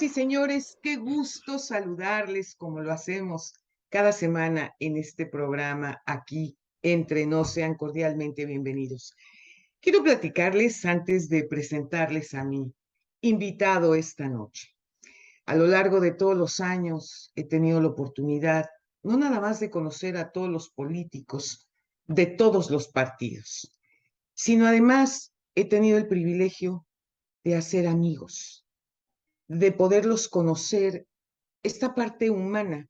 Señoras y señores, qué gusto saludarles como lo hacemos cada semana en este programa aquí entre nos. Sean cordialmente bienvenidos. Quiero platicarles antes de presentarles a mi invitado esta noche. A lo largo de todos los años he tenido la oportunidad no nada más de conocer a todos los políticos de todos los partidos, sino además he tenido el privilegio de hacer amigos, de poderlos conocer, esta parte humana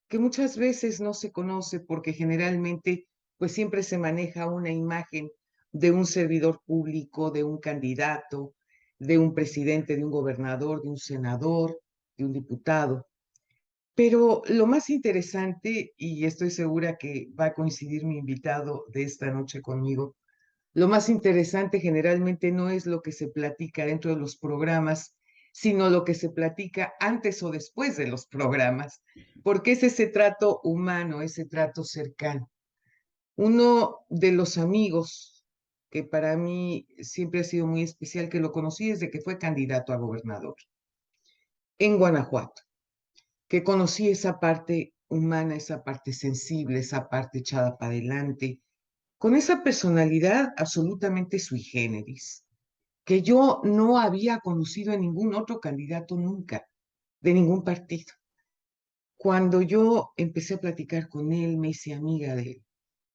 que muchas veces no se conoce porque generalmente pues siempre se maneja una imagen de un servidor público, de un candidato, de un presidente, de un gobernador, de un senador, de un diputado. Pero lo más interesante, y estoy segura que va a coincidir mi invitado de esta noche conmigo, lo más interesante generalmente no es lo que se platica dentro de los programas, sino lo que se platica antes o después de los programas, porque es ese trato humano, ese trato cercano. Uno de los amigos que para mí siempre ha sido muy especial, que lo conocí desde que fue candidato a gobernador en Guanajuato, que conocí esa parte humana, esa parte sensible, esa parte echada para adelante, con esa personalidad absolutamente sui generis, que yo no había conocido en ningún otro candidato nunca, de ningún partido. Cuando yo empecé a platicar con él, me hice amiga de él.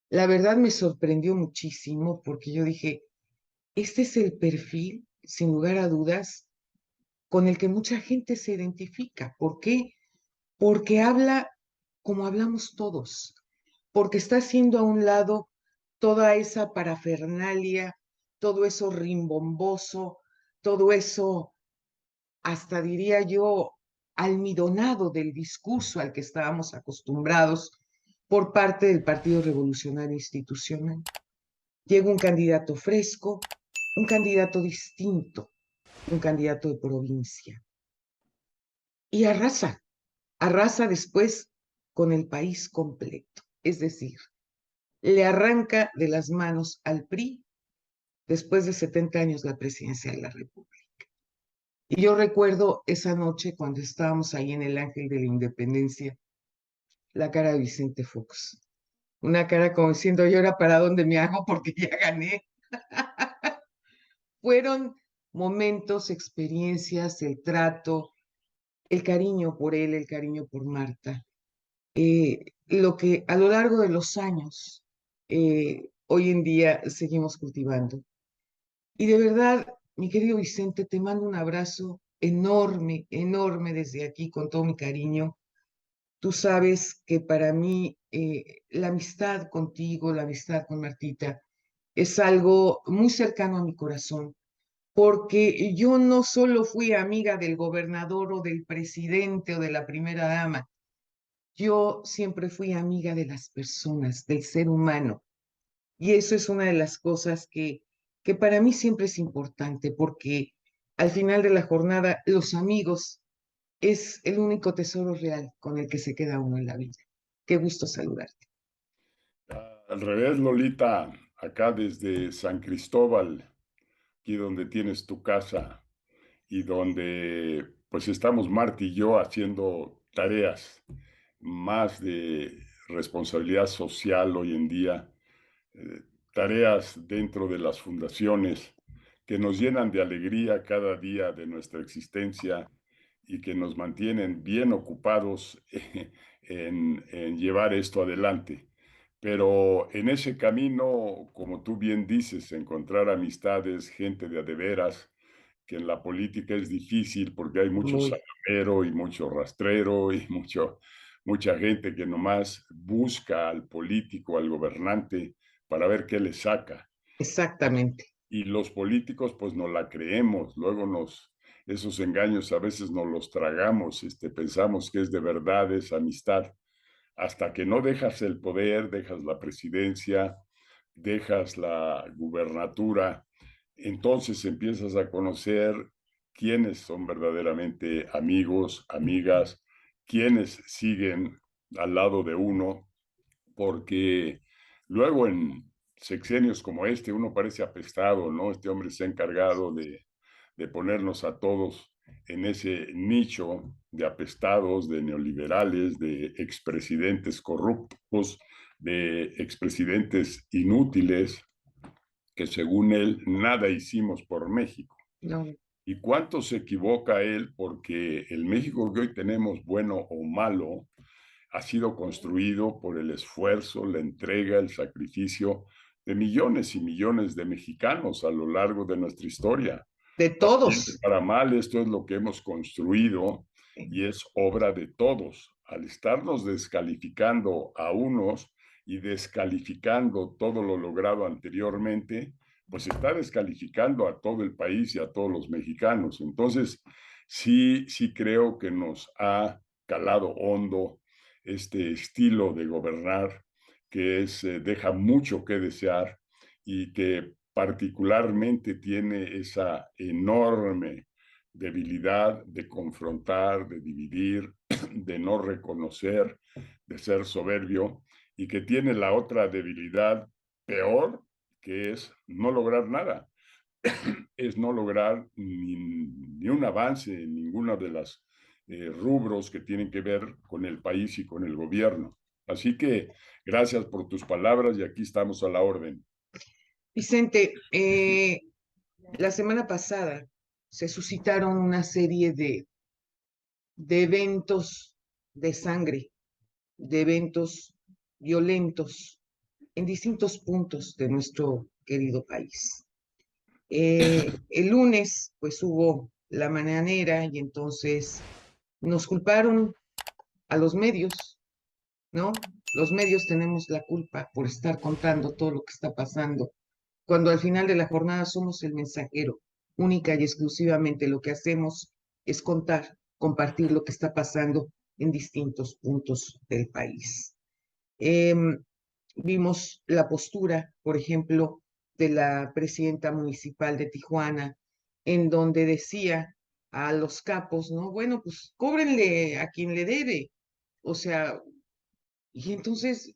La verdad me sorprendió muchísimo porque yo dije, este es el perfil, sin lugar a dudas, con el que mucha gente se identifica. ¿Por qué? Porque habla como hablamos todos, porque está haciendo a un lado toda esa parafernalia, todo eso rimbomboso, todo eso, hasta diría yo, almidonado del discurso al que estábamos acostumbrados por parte del Partido Revolucionario Institucional. Llega un candidato fresco, un candidato distinto, un candidato de provincia, y arrasa después con el país completo. Es decir, le arranca de las manos al PRI después de 70 años la presidencia de la República. Y yo recuerdo esa noche cuando estábamos ahí en el Ángel de la Independencia, la cara de Vicente Fox. Una cara como diciendo, ¿y ahora para dónde me hago? Porque ya gané. Fueron momentos, experiencias, el trato, el cariño por él, el cariño por Marta, lo que a lo largo de los años hoy en día seguimos cultivando. Y de verdad, mi querido Vicente, te mando un abrazo enorme, enorme desde aquí, con todo mi cariño. Tú sabes que para mí la amistad contigo, la amistad con Martita, es algo muy cercano a mi corazón, porque yo no solo fui amiga del gobernador o del presidente o de la primera dama, yo siempre fui amiga de las personas, del ser humano. Y eso es una de las cosas que para mí siempre es importante, porque al final de la jornada, los amigos es el único tesoro real con el que se queda uno en la vida. Qué gusto saludarte. Al revés, Lolita, acá desde San Cristóbal, aquí donde tienes tu casa y donde pues estamos Marta y yo haciendo tareas más de responsabilidad social hoy en día, eh, tareas dentro de las fundaciones que nos llenan de alegría cada día de nuestra existencia y que nos mantienen bien ocupados en llevar esto adelante. Pero en ese camino, como tú bien dices, encontrar amistades, gente de a de veras, que en la política es difícil porque hay mucho Muy, salamero y mucho rastrero y mucha gente que nomás busca al político, al gobernante, para ver qué le saca. exactamente. Y los políticos, pues no la creemos, luego esos engaños a veces nos los tragamos, pensamos que es de verdad esa amistad, hasta que no dejas el poder, dejas la presidencia, dejas la gubernatura, entonces empiezas a conocer quiénes son verdaderamente amigos, amigas, quiénes siguen al lado de uno, porque luego en sexenios como este uno parece apestado, ¿no? Este hombre se ha encargado de ponernos a todos en ese nicho de apestados, de neoliberales, de expresidentes corruptos, de expresidentes inútiles, que según él nada hicimos por México. No, ¿Y cuánto se equivoca él? Porque el México que hoy tenemos, bueno o malo, ha sido construido por el esfuerzo, la entrega, el sacrificio de millones y millones de mexicanos a lo largo de nuestra historia. de Para bien y todos. para mal, esto es lo que hemos construido y es obra de todos. Al estarnos descalificando a unos y descalificando todo lo logrado anteriormente, pues está descalificando a todo el país y a todos los mexicanos. Entonces, sí creo que nos ha calado hondo este estilo de gobernar que deja mucho que desear y que particularmente tiene esa enorme debilidad de confrontar, de dividir, de no reconocer, de ser soberbio, y que tiene la otra debilidad peor, que es no lograr nada, es no lograr ni un avance en ninguna de las rubros que tienen que ver con el país y con el gobierno. Así que gracias por tus palabras y aquí estamos a la orden. Vicente, la semana pasada se suscitaron una serie de eventos de sangre, de eventos violentos en distintos puntos de nuestro querido país. El lunes, pues hubo la mañanera y entonces nos culparon a los medios, ¿no? Los medios tenemos la culpa por estar contando todo lo que está pasando, cuando al final de la jornada somos el mensajero. Única y exclusivamente lo que hacemos es contar, compartir lo que está pasando en distintos puntos del país. Eh, Vimos la postura, por ejemplo, de la presidenta municipal de Tijuana, en donde decía a los capos, ¿no? Bueno, pues cóbrenle a quien le debe. O sea, y entonces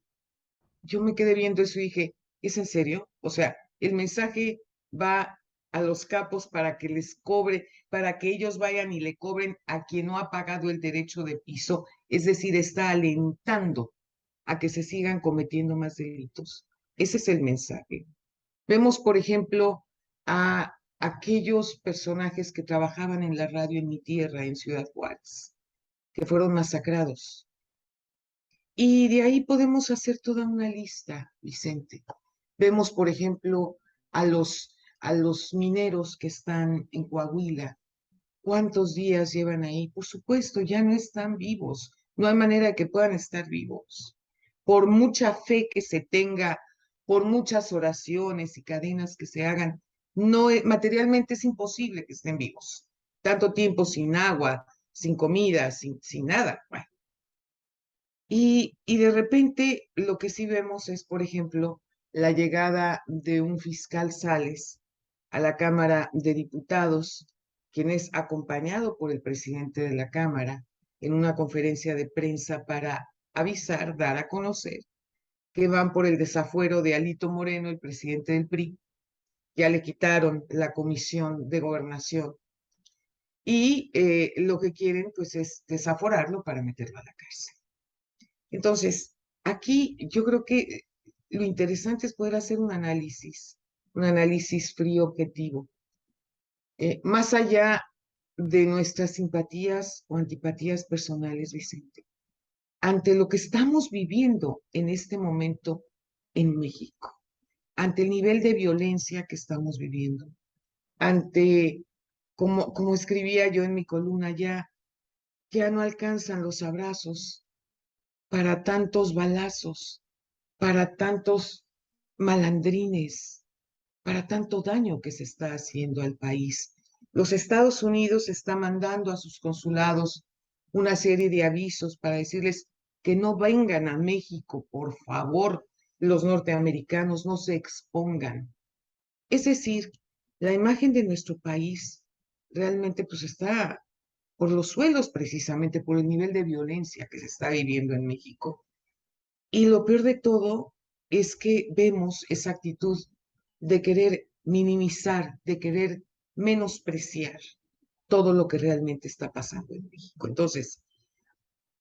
yo me quedé viendo eso y dije, ¿es en serio? O sea, el mensaje va a los capos para que les cobre, para que ellos vayan y le cobren a quien no ha pagado el derecho de piso, es decir, está alentando a que se sigan cometiendo más delitos. Ese es el mensaje. Vemos, por ejemplo, a aquellos personajes que trabajaban en la radio en mi tierra, en Ciudad Juárez, que fueron masacrados. Y de ahí podemos hacer toda una lista, Vicente. Vemos, por ejemplo, a los mineros que están en Coahuila. ¿Cuántos días llevan ahí? Por supuesto, ya no están vivos. No hay manera de que puedan estar vivos. Por mucha fe que se tenga, por muchas oraciones y cadenas que se hagan, no materialmente es imposible que estén vivos. Tanto tiempo sin agua, sin comida, sin nada. Bueno, y de repente lo que sí vemos es, por ejemplo, la llegada de un fiscal Sales a la Cámara de Diputados, quien es acompañado por el presidente de la Cámara en una conferencia de prensa para avisar, dar a conocer que van por el desafuero de Alito Moreno, el presidente del PRI. Ya le quitaron la comisión de gobernación y lo que quieren pues es desaforarlo para meterlo a la cárcel. Entonces, aquí yo creo que lo interesante es poder hacer un análisis frío, objetivo, más allá de nuestras simpatías o antipatías personales, Vicente, ante lo que estamos viviendo en este momento en México, ante el nivel de violencia que estamos viviendo, ante, como escribía yo en mi columna, ya no alcanzan los abrazos para tantos balazos, para tantos malandrines, para tanto daño que se está haciendo al país. Los Estados Unidos está mandando a sus consulados una serie de avisos para decirles que no vengan a México, por favor, los norteamericanos no se expongan. Es decir, la imagen de nuestro país realmente pues está por los suelos precisamente por el nivel de violencia que se está viviendo en México. Y lo peor de todo es que vemos esa actitud de querer minimizar, de querer menospreciar todo lo que realmente está pasando en México. Entonces,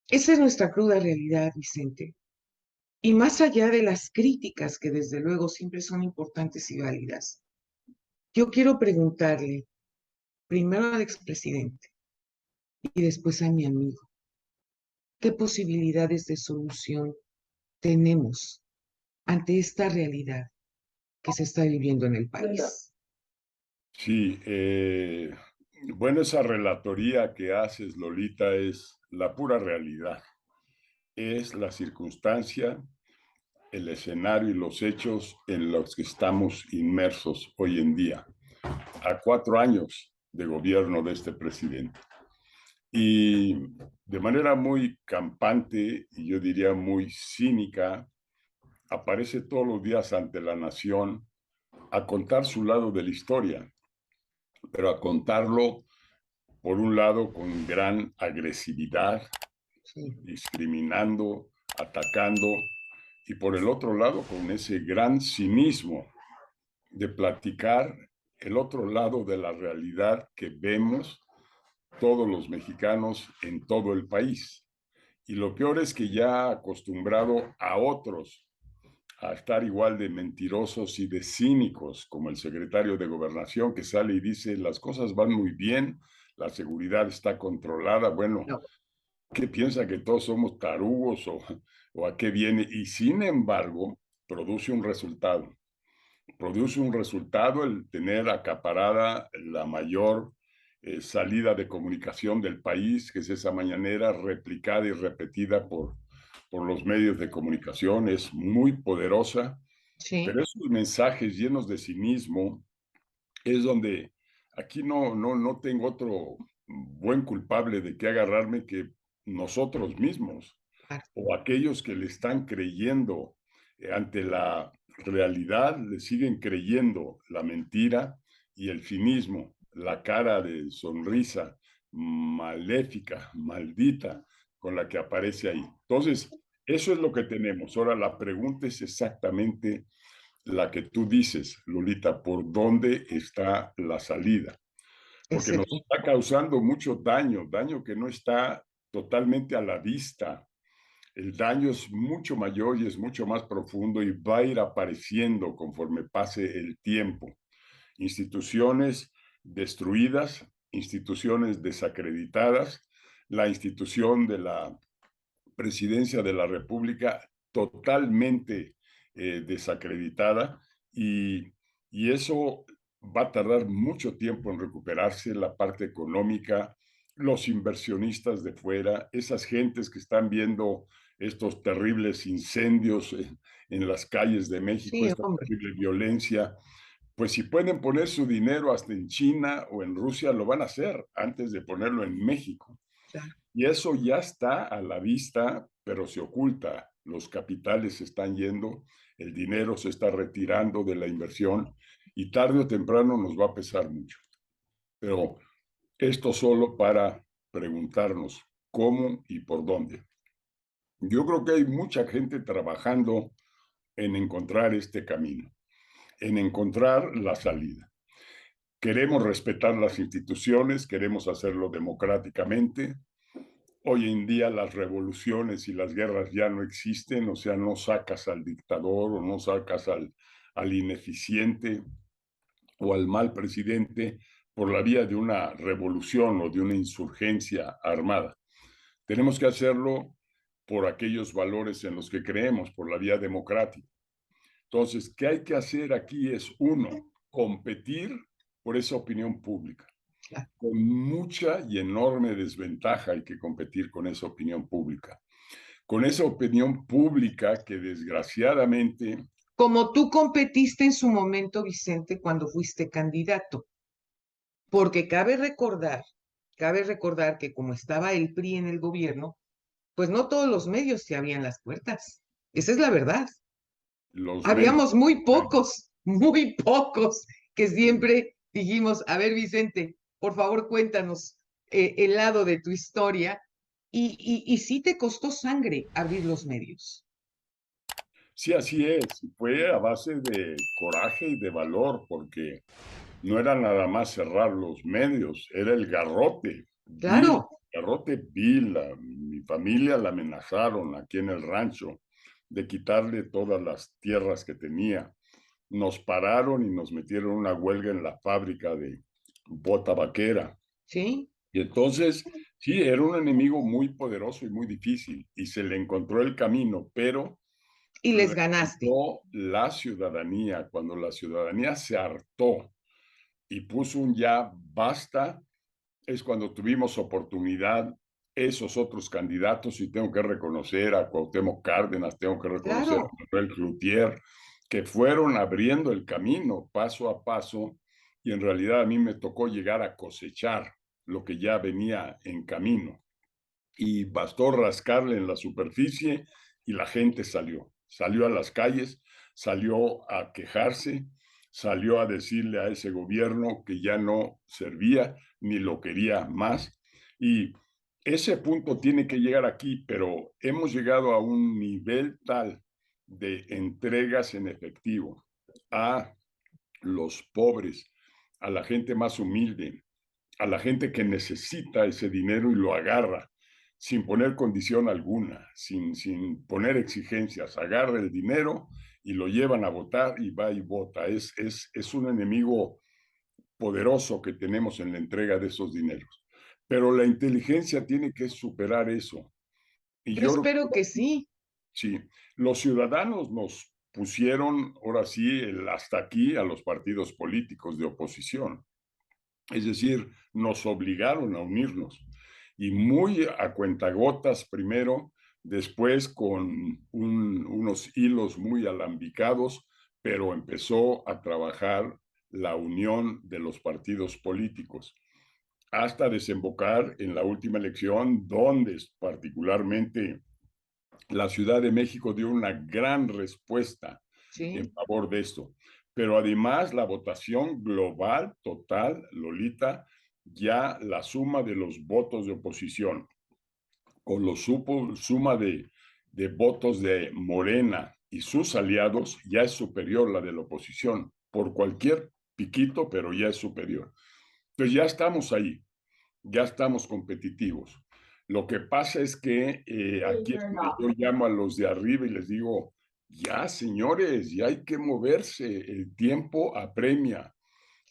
esa es nuestra cruda realidad, Vicente. Y más allá de las críticas que desde luego siempre son importantes y válidas, yo quiero preguntarle primero al expresidente y después a mi amigo, ¿qué posibilidades de solución tenemos ante esta realidad que se está viviendo en el país? Sí, bueno, esa relatoría que haces, Lolita, es la pura realidad. Es la circunstancia, el escenario y los hechos en los que estamos inmersos hoy en día, a 4 años de gobierno de este presidente. Y de manera muy campante y yo diría muy cínica, aparece todos los días ante la nación a contar su lado de la historia, pero a contarlo, por un lado, con gran agresividad, Sí, discriminando, atacando, y por el otro lado, con ese gran cinismo de platicar el otro lado de la realidad que vemos todos los mexicanos en todo el país. Y lo peor es que ya acostumbrado a otros a estar igual de mentirosos y de cínicos como el secretario de Gobernación que sale y dice las cosas van muy bien, la seguridad está controlada. Bueno, no, ¿qué piensa que todos somos tarugos o a qué viene? Y sin embargo, produce un resultado. Produce un resultado el tener acaparada la mayor salida de comunicación del país, que es esa mañanera replicada y repetida por los medios de comunicación, es muy poderosa, sí, pero esos mensajes llenos de cinismo es donde aquí no tengo otro buen culpable de que agarrarme que nosotros mismos claro, o aquellos que le están creyendo ante la realidad, le siguen creyendo la mentira y el cinismo, la cara de sonrisa maléfica, maldita, con la que aparece ahí. Entonces, eso es lo que tenemos. Ahora, la pregunta es exactamente la que tú dices, Lolita, ¿por dónde está la salida? Porque nos exacto. está causando mucho daño, daño que no está totalmente a la vista. El daño es mucho mayor y es mucho más profundo y va a ir apareciendo conforme pase el tiempo. Instituciones destruidas, instituciones desacreditadas, la institución de la presidencia de la República totalmente desacreditada y, y eso va a tardar mucho tiempo en recuperarse la parte económica, los inversionistas de fuera, esas gentes que están viendo estos terribles incendios en las calles de México, Sí, esta hombre, terrible violencia, pues si pueden poner su dinero hasta en China o en Rusia, lo van a hacer antes de ponerlo en México. claro, Y eso ya está a la vista, pero se oculta. Los capitales se están yendo, el dinero se está retirando de la inversión y tarde o temprano nos va a pesar mucho. Pero esto solo para preguntarnos cómo y por dónde. Yo creo que hay mucha gente trabajando en encontrar este camino, en encontrar la salida. Queremos respetar las instituciones, queremos hacerlo democráticamente. Hoy en día las revoluciones y las guerras ya no existen, o sea, no sacas al dictador o no sacas al ineficiente o al mal presidente por la vía de una revolución o de una insurgencia armada. Tenemos que hacerlo por aquellos valores en los que creemos, por la vía democrática. Entonces, ¿qué hay que hacer aquí? Es uno, competir por esa opinión pública. claro. Con mucha y enorme desventaja hay que competir con esa opinión pública. Con esa opinión pública que desgraciadamente, Como tú competiste en su momento, Vicente, cuando fuiste candidato, porque cabe recordar que como estaba el PRI en el gobierno, pues no todos los medios te abrían las puertas. Esa es la verdad. los medios, Habíamos muy pocos que siempre dijimos, a ver, Vicente, por favor, cuéntanos el lado de tu historia. Y sí te costó sangre abrir los medios. sí, así es, fue a base de coraje y de valor, porque no era nada más cerrar los medios, era el Claro, garrote vil. Mi familia la amenazaron aquí en el rancho de quitarle todas las tierras que tenía. Nos pararon y nos metieron una huelga en la fábrica de bota vaquera. sí, Y entonces, sí, era un enemigo muy poderoso y muy difícil, y se le encontró el camino, pero y lo les ganaste. encontró la ciudadanía. Cuando la ciudadanía se hartó y puso un ya basta, es cuando tuvimos oportunidad esos otros candidatos, y tengo que reconocer a Cuauhtémoc Cárdenas, tengo que reconocer Claro, a Manuel Cloutier, que fueron abriendo el camino paso a paso, y en realidad a mí me tocó llegar a cosechar lo que ya venía en camino. Y bastó rascarle en la superficie y la gente salió a las calles, salió a quejarse, salió a decirle a ese gobierno que ya no servía ni lo quería más. Y ese punto tiene que llegar aquí, pero hemos llegado a un nivel tal de entregas en efectivo a los pobres, a la gente más humilde, a la gente que necesita ese dinero y lo agarra sin poner condición alguna, sin poner exigencias. Agarra el dinero y lo llevan a votar y va y vota. Es un enemigo poderoso que tenemos en la entrega de esos dineros. Pero la inteligencia tiene que superar eso. Y yo yo creo espero que que sí. sí, los ciudadanos nos pusieron, ahora sí, el hasta aquí a los partidos políticos de oposición. Es decir, nos obligaron a unirnos, y muy a cuentagotas primero, después con unos hilos muy alambicados, pero empezó a trabajar la unión de los partidos políticos hasta desembocar en la última elección, donde particularmente la Ciudad de México dio una gran respuesta en Sí, favor de esto. Pero además la votación global, total, Lolita, ya la suma de los votos de oposición o la suma de votos de Morena y sus aliados ya es superior a la de la oposición, por cualquier piquito, pero ya es superior. Entonces ya estamos ahí, ya estamos competitivos. Lo que pasa es que aquí es donde yo llamo a los de arriba y les digo, ya señores, ya hay que moverse, el tiempo apremia,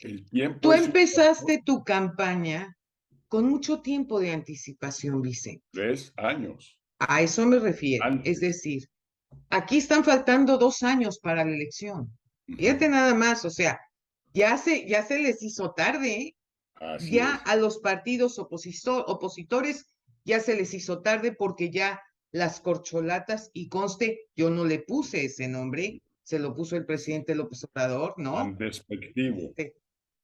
el tiempo tú es un empezaste tu campaña con mucho tiempo de anticipación, Vicente. 3 años A eso me refiero. Es antes. decir, aquí están faltando 2 años para la elección. Ujú. Fíjate nada más, o sea, ya se les hizo tarde, ¿eh? Así Ya es. a los partidos opositores ya se les hizo tarde porque ya las corcholatas, y conste, yo no le puse ese nombre, se lo puso el presidente López Obrador, Tan ¿no? despectivo.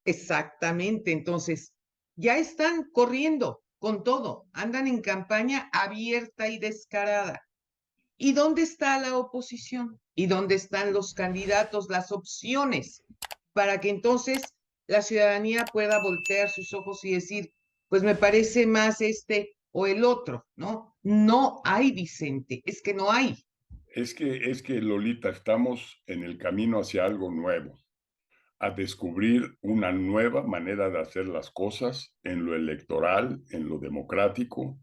Exactamente, entonces ya están corriendo con todo, andan en campaña abierta y descarada. ¿Y dónde está la oposición? ¿Y dónde están los candidatos, las opciones, para que entonces la ciudadanía pueda voltear sus ojos y decir, pues me parece más este o el otro, ¿no? No hay, Vicente, es que no hay. Es que, Lolita, estamos en el camino hacia algo nuevo, a descubrir una nueva manera de hacer las cosas en lo electoral, en lo democrático,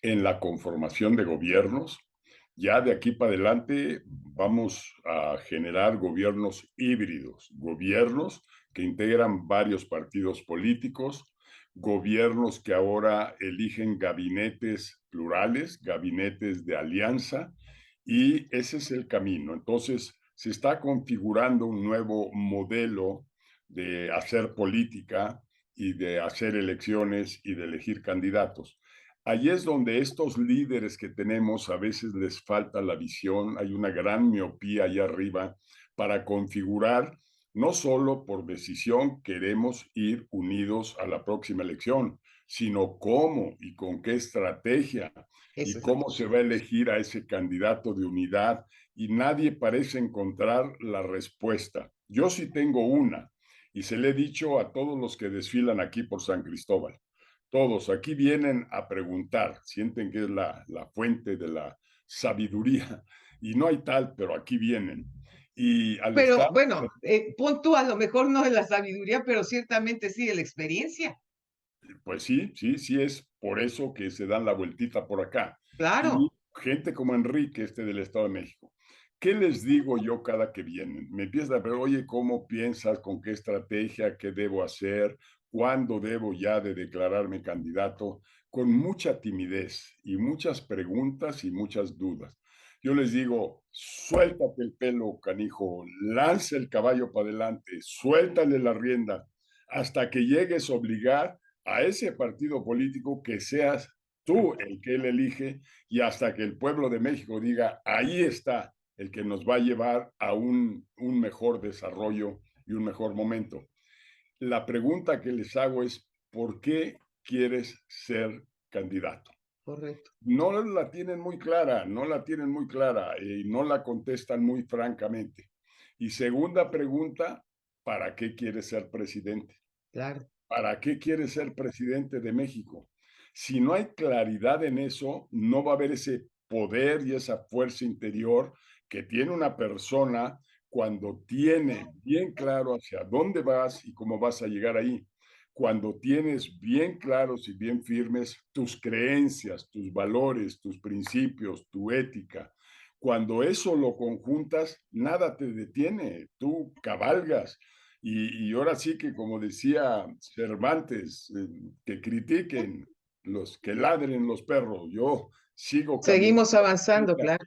en la conformación de gobiernos. Ya de aquí para adelante vamos a generar gobiernos híbridos, gobiernos que integran varios partidos políticos, gobiernos que ahora eligen gabinetes plurales, gabinetes de alianza, y ese es el camino. Entonces, se está configurando un nuevo modelo de hacer política y de hacer elecciones y de elegir candidatos. Allí es donde estos líderes que tenemos a veces les falta la visión, hay una gran miopía allá arriba para configurar. No solo por decisión queremos ir unidos a la próxima elección, sino cómo y con qué estrategia Eso y es lo que cómo se va a elegir a ese candidato de unidad, y nadie parece encontrar la respuesta. Yo sí tengo una, y se le he dicho a todos los que desfilan aquí por San Cristóbal. Todos aquí vienen a preguntar, sienten que es la fuente de la sabiduría, y no hay tal, pero aquí vienen. Y al Pero estar, bueno, pon tú a lo mejor no de la sabiduría, pero ciertamente sí de la experiencia. pues sí, sí, sí es por eso que se dan la vueltita por acá. Y Claro, gente como Enrique, del Estado de México. ¿Qué les digo yo cada que vienen? Me empiezan a preguntar, oye, ¿cómo piensas? ¿Con qué estrategia? ¿Qué debo hacer? ¿Cuándo debo ya de declararme candidato? Con mucha timidez y muchas preguntas y muchas dudas. Yo les digo, suéltate el pelo, canijo, lanza el caballo para adelante, suéltale la rienda, hasta que llegues a obligar a ese partido político que seas tú el que él elige y hasta que el pueblo de México diga, ahí está el que nos va a llevar a un mejor desarrollo y un mejor momento. La pregunta que les hago es, ¿por qué quieres ser candidato? correcto. No la tienen muy clara, no la tienen muy clara y no la contestan muy francamente. Y segunda pregunta, ¿para qué quieres ser presidente? Claro. ¿Para qué quiere ser presidente de México? Si no hay claridad en eso, no va a haber ese poder y esa fuerza interior que tiene una persona cuando tiene bien claro hacia dónde vas y cómo vas a llegar ahí. Cuando tienes bien claros y bien firmes tus creencias, tus valores, tus principios, tu ética. Cuando eso lo conjuntas, nada te detiene, tú cabalgas y ahora sí que, como decía Cervantes, que critiquen los que ladren los perros, yo sigo caminando. Seguimos avanzando, claro.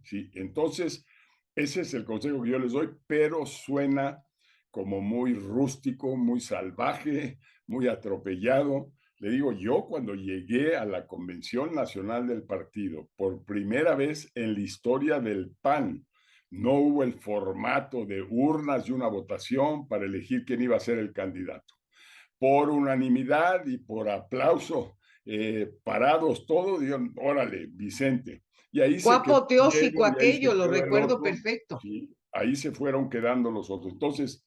Sí, entonces ese es el consejo que yo les doy, pero suena como muy rústico, muy salvaje, muy atropellado. Le digo, yo cuando llegué a la Convención Nacional del Partido, por primera vez en la historia del PAN, no hubo el formato de urnas y una votación para elegir quién iba a ser el candidato. Por unanimidad y por aplauso, parados todos, dijeron, órale, Vicente. Y ahí Fue se quedó apoteósico Diego y ahí se aquello, lo quedó el recuerdo otro, perfecto. ¿sí? Ahí se fueron quedando los otros. Entonces,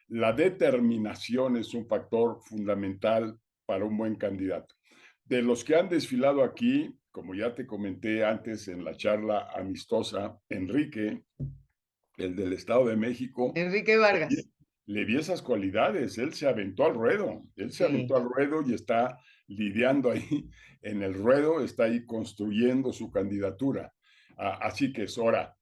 la determinación es un factor fundamental para un buen candidato. De los que han desfilado aquí, como ya te comenté antes en la charla amistosa, Enrique, el del Estado de México, Enrique Vargas. le vi esas cualidades, él se aventó al ruedo, él se Sí. aventó al ruedo y está lidiando ahí en el ruedo, está ahí construyendo su candidatura. Así que es hora.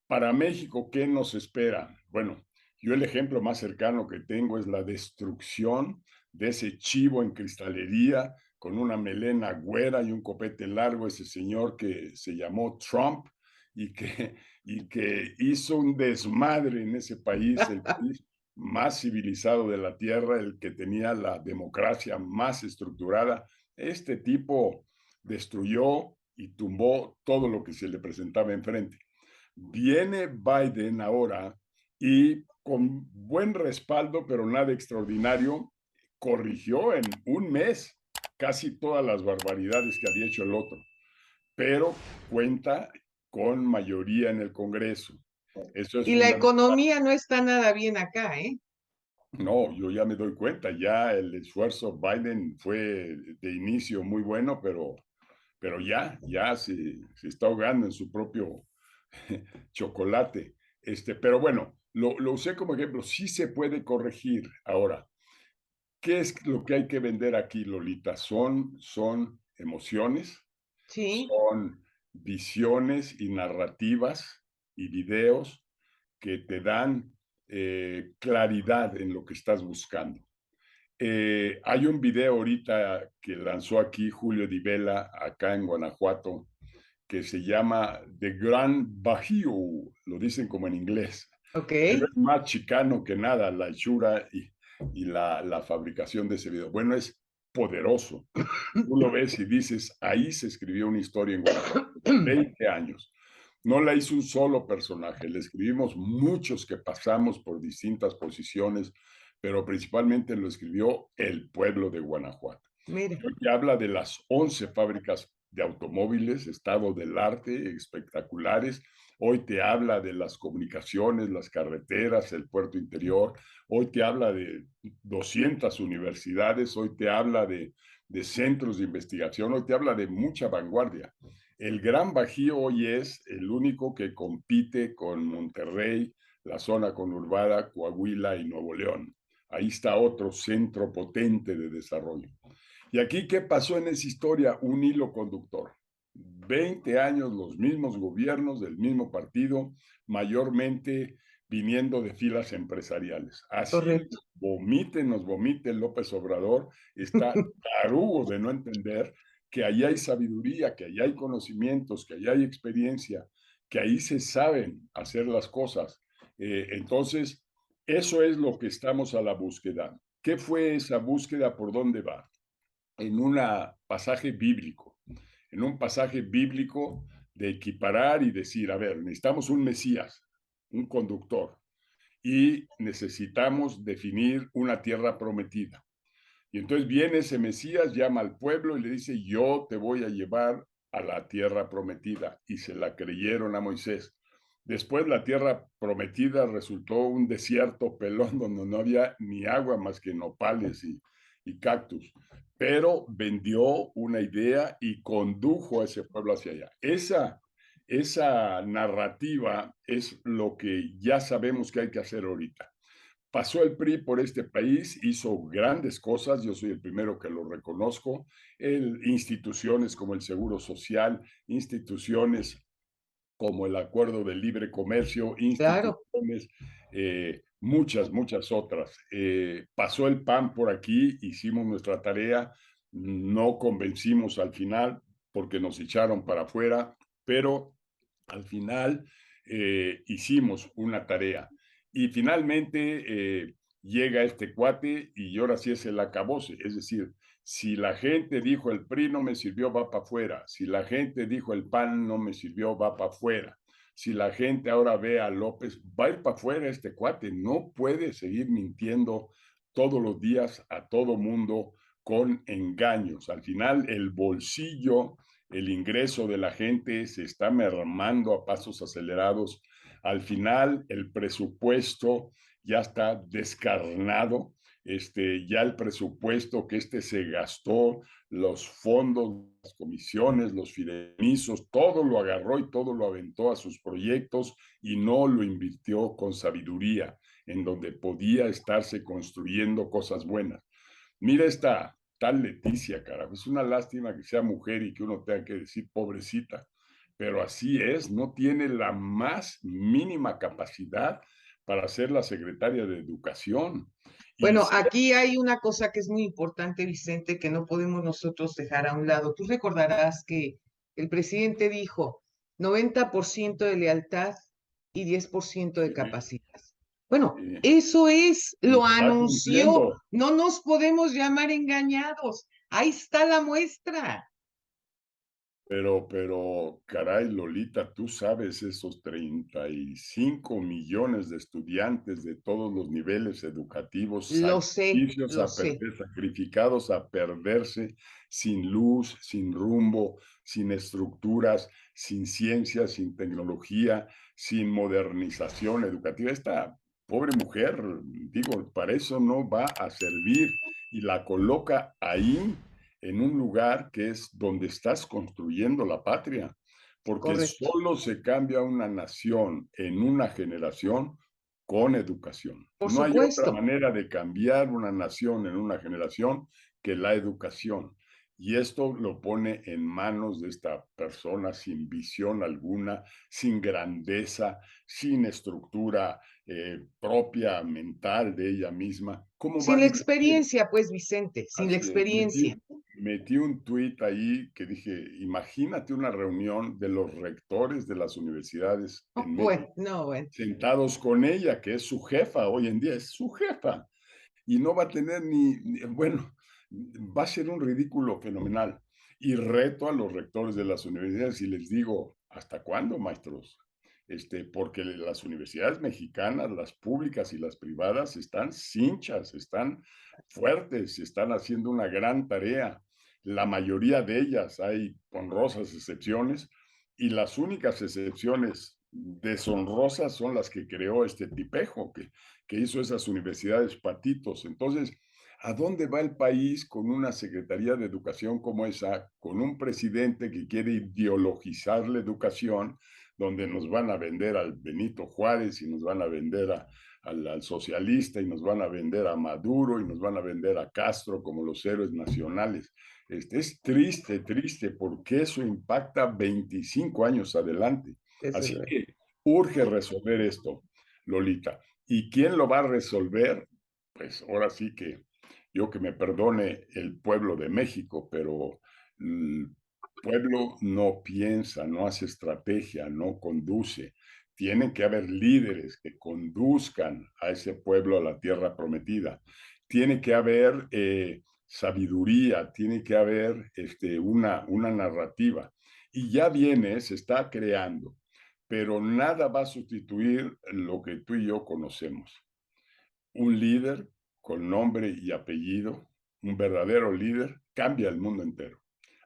Para México, ¿qué nos espera? Bueno, yo el ejemplo más cercano que tengo es la destrucción de ese chivo en cristalería con una melena güera y un copete largo, ese señor que se llamó Trump y que hizo un desmadre en ese país, el país más civilizado de la tierra, el que tenía la democracia más estructurada. Este tipo destruyó y tumbó todo lo que se le presentaba enfrente. Viene Biden ahora y con buen respaldo, pero nada extraordinario, corrigió en un mes casi todas las barbaridades que había hecho el otro, pero cuenta con mayoría en el Congreso. Eso es Y la fundamental. economía no está nada bien acá, ¿eh? No, yo ya me doy cuenta, ya el esfuerzo Biden fue de inicio muy bueno, pero ya se está ahogando en su propio chocolate. Pero bueno, lo usé como ejemplo, sí se puede corregir. Ahora, ¿qué es lo que hay que vender aquí, Lolita? Son emociones, Sí, son visiones y narrativas y videos que te dan claridad en lo que estás buscando. Hay un video ahorita que lanzó aquí Julio Di Vela, acá en Guanajuato, que se llama The Grand Bajío, lo dicen como en inglés, ok. pero es más chicano que nada la hechura y la fabricación de ese video. Bueno, es poderoso. Tú lo ves y dices, ahí se escribió una historia en Guanajuato, 20 años. No la hizo un solo personaje, le escribimos muchos que pasamos por distintas posiciones, pero principalmente lo escribió el pueblo de Guanajuato. Mira, Y habla de las 11 fábricas de automóviles, estado del arte, espectaculares. Hoy te habla de las comunicaciones, las carreteras, el puerto interior. Hoy te habla de 200 universidades. Hoy te habla de centros de investigación. Hoy te habla de mucha vanguardia. El Gran Bajío hoy es el único que compite con Monterrey, la zona conurbada, Coahuila y Nuevo León. Ahí está otro centro potente de desarrollo. Y aquí, ¿qué pasó en esa historia? Un hilo conductor. 20 años los mismos gobiernos del mismo partido, mayormente viniendo de filas empresariales. Así Correcto. nos vomite López Obrador, está tarugo de no entender que ahí hay sabiduría, que ahí hay conocimientos, que ahí hay experiencia, que ahí se saben hacer las cosas. Entonces, eso es lo que estamos a la búsqueda. ¿Qué fue esa búsqueda? ¿Por dónde va? En un pasaje bíblico, en un pasaje bíblico de equiparar y decir, a ver, necesitamos un Mesías, un conductor, y necesitamos definir una tierra prometida. Y entonces viene ese Mesías, llama al pueblo y le dice, yo te voy a llevar a la tierra prometida. Y se la creyeron a Moisés. Después la tierra prometida resultó un desierto pelón donde no había ni agua más que nopales y cactus. Pero vendió una idea y condujo a ese pueblo hacia allá. Esa narrativa es lo que ya sabemos que hay que hacer ahorita. Pasó el PRI por este país, hizo grandes cosas, yo soy el primero que lo reconozco, instituciones como el Seguro Social, instituciones como el Acuerdo de Libre Comercio, Claro. instituciones, muchas otras. Pasó el PAN por aquí, hicimos nuestra tarea, no convencimos al final porque nos echaron para afuera, pero al final hicimos una tarea. Y finalmente llega este cuate y ahora sí es el acabose, es decir, si la gente dijo el PRI no me sirvió, va para afuera. Si la gente dijo el PAN no me sirvió, va para afuera. Si la gente ahora ve a López, va a ir para afuera este cuate. No puede seguir mintiendo todos los días a todo mundo con engaños. Al final, el bolsillo, el ingreso de la gente se está mermando a pasos acelerados. Al final, el presupuesto ya está descarnado, ya el presupuesto que se gastó, los fondos, las comisiones, los fideicomisos, todo lo agarró y todo lo aventó a sus proyectos y no lo invirtió con sabiduría, en donde podía estarse construyendo cosas buenas. Mira esta tal Leticia, carajo, es una lástima que sea mujer y que uno tenga que decir pobrecita, pero así es, no tiene la más mínima capacidad para ser la secretaria de Educación. Y Bueno, aquí hay una cosa que es muy importante, Vicente, que no podemos nosotros dejar a un lado. Tú recordarás que el presidente dijo 90% de lealtad y 10% de capacidad. Bueno, eh, eso es, y lo está anunció. cumpliendo. No nos podemos llamar engañados. Ahí está la muestra. Caray, Lolita, tú sabes esos 35 millones de estudiantes de todos los niveles educativos, Lo sé, sacrificios lo sé. sacrificados a perderse sin luz, sin rumbo, sin estructuras, sin ciencia, sin tecnología, sin modernización educativa. Esta pobre mujer, digo, para eso no va a servir y la coloca ahí en un lugar que es donde estás construyendo la patria, porque Correcto. solo se cambia una nación en una generación con educación. Por No hay otra supuesto. manera de cambiar una nación en una generación que la educación. Y esto lo pone en manos de esta persona sin visión alguna, sin grandeza, sin estructura propia mental de ella misma. ¿Cómo va Sin a la dirigir? experiencia, pues, Vicente, sin la Así es. experiencia. Metí un tuit ahí que dije, imagínate una reunión de los rectores de las universidades No, en bueno, México, no, bueno. sentados con ella, que es su jefa hoy en día, es su jefa, y no va a tener bueno, va a ser un ridículo fenomenal. Y reto a los rectores de las universidades y les digo, ¿hasta cuándo, maestros? Porque las universidades mexicanas, las públicas y las privadas, están cinchas, están fuertes, están haciendo una gran tarea. La mayoría de ellas, hay honrosas excepciones, y las únicas excepciones deshonrosas son las que creó este tipejo, que hizo esas universidades patitos. Entonces, ¿A dónde va el país con una Secretaría de Educación como esa, con un presidente que quiere ideologizar la educación, donde nos van a vender al Benito Juárez y nos van a vender al socialista y nos van a vender a Maduro y nos van a vender a Castro como los héroes nacionales? Es triste, triste, porque eso impacta 25 años adelante. Desde Así luego. que urge resolver esto, Lolita. ¿Y quién lo va a resolver? Pues ahora sí que yo que me perdone el pueblo de México, pero el pueblo no piensa, no hace estrategia, no conduce. Tienen que haber líderes que conduzcan a ese pueblo a la tierra prometida. Tiene que haber sabiduría, tiene que haber una narrativa. Y ya viene, se está creando, pero nada va a sustituir lo que tú y yo conocemos. Un líder con nombre y apellido, un verdadero líder, cambia el mundo entero.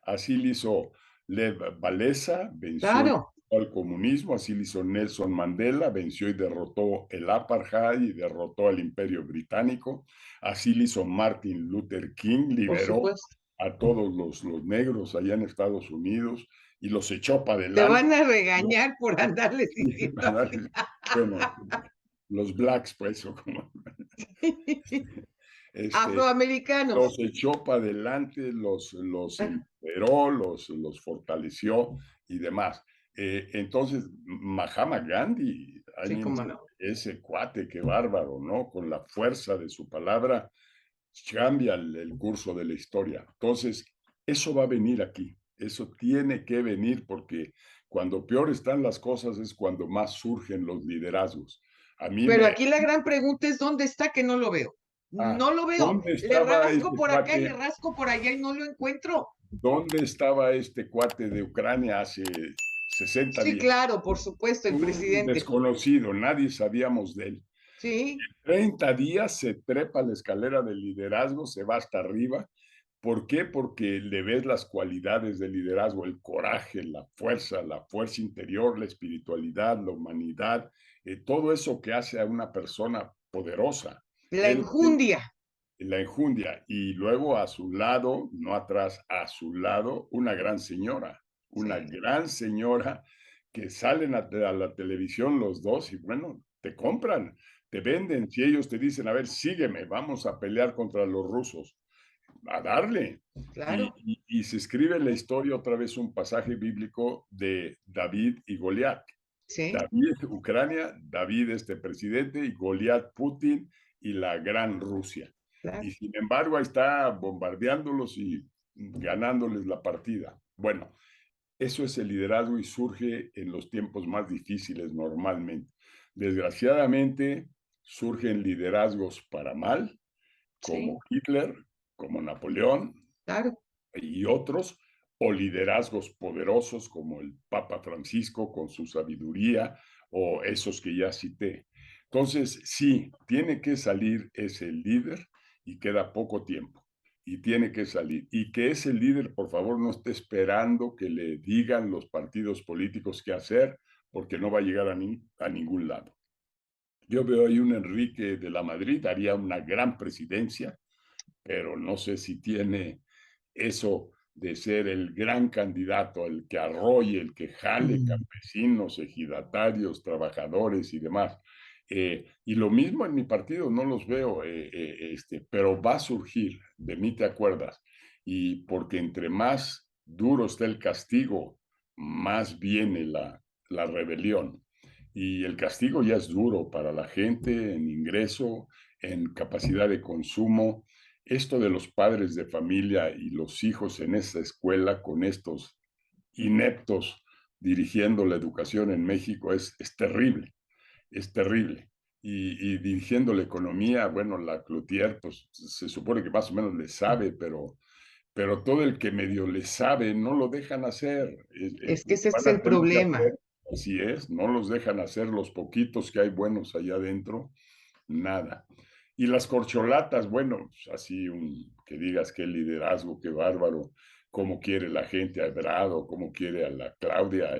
Así lo hizo Lev Walesa, venció y Claro, derrotó al comunismo, así lo hizo Nelson Mandela, venció y derrotó el apartheid y derrotó al imperio británico, así lo hizo Martin Luther King, por liberó supuesto. a todos los negros allá en Estados Unidos y los echó para Te adelante. van a regañar por andarles diciendo así. Bueno, los blacks, pues, o como, este, Afroamericanos. los echó para adelante, los empoderó, los fortaleció y demás. Entonces, Mahatma Gandhi, Sí, cómo no. ese cuate, qué bárbaro, ¿no? Con la fuerza de su palabra, cambia el curso de la historia. Entonces, eso va a venir aquí, eso tiene que venir porque cuando peor están las cosas es cuando más surgen los liderazgos. A mí Pero me, aquí la gran pregunta es, ¿dónde está que no lo veo? ah, No lo veo. ¿dónde Le estaba rasco este por acá y le cuate? rasco por allá y no lo encuentro. ¿Dónde estaba este cuate de Ucrania hace 60 Sí, días? claro, por supuesto, el Un presidente. desconocido, nadie sabíamos de él. Sí, 30 días se trepa la escalera del liderazgo, se va hasta arriba. ¿Por qué? Porque le ves las cualidades del liderazgo, el coraje, la fuerza interior, la espiritualidad, la humanidad, todo eso que hace a una persona poderosa. la Él, enjundia. la enjundia y luego a su lado, no atrás, a su lado, una Sí, gran señora que salen a la televisión los dos y bueno, te compran, te venden, si ellos te dicen, a ver, sígueme, vamos a pelear contra los rusos, a darle. claro. Y se escribe en la historia otra vez un pasaje bíblico de David y Goliat. Sí, David, Ucrania, David, este presidente, y Goliat, Putin y la gran Rusia. claro. Y sin embargo, ahí está bombardeándolos y ganándoles la partida. Bueno, eso es el liderazgo y surge en los tiempos más difíciles normalmente. Desgraciadamente, surgen liderazgos para mal, como Sí, Hitler, como Napoleón, claro. y otros, o liderazgos poderosos como el Papa Francisco con su sabiduría o esos que ya cité. Entonces, sí, tiene que salir ese líder y queda poco tiempo y tiene que salir. Y que ese líder, por favor, no esté esperando que le digan los partidos políticos qué hacer, porque no va a llegar a ningún lado. Yo veo ahí un Enrique de la Madrid, haría una gran presidencia, pero no sé si tiene eso de ser el gran candidato, el que arrolle, el que jale Mm. campesinos, ejidatarios, trabajadores y demás. Y lo mismo en mi partido, no los veo, pero va a surgir, de mí te acuerdas, y porque entre más duro está el castigo, más viene la rebelión. Y el castigo ya es duro para la gente en ingreso, en capacidad de consumo, esto de los padres de familia y los hijos en esa escuela con estos ineptos dirigiendo la educación en México es terrible, es terrible. Y dirigiendo la economía, bueno, la Cloutier, pues se supone que más o menos le sabe, pero todo el que medio le sabe no lo dejan hacer. Es que ese es Van a el tener que problema. hacer, así es, no los dejan hacer los poquitos que hay buenos allá adentro, nada. Y las corcholatas, bueno, pues, así que digas qué liderazgo, qué bárbaro, cómo quiere la gente a Ebrado, cómo quiere a la Claudia,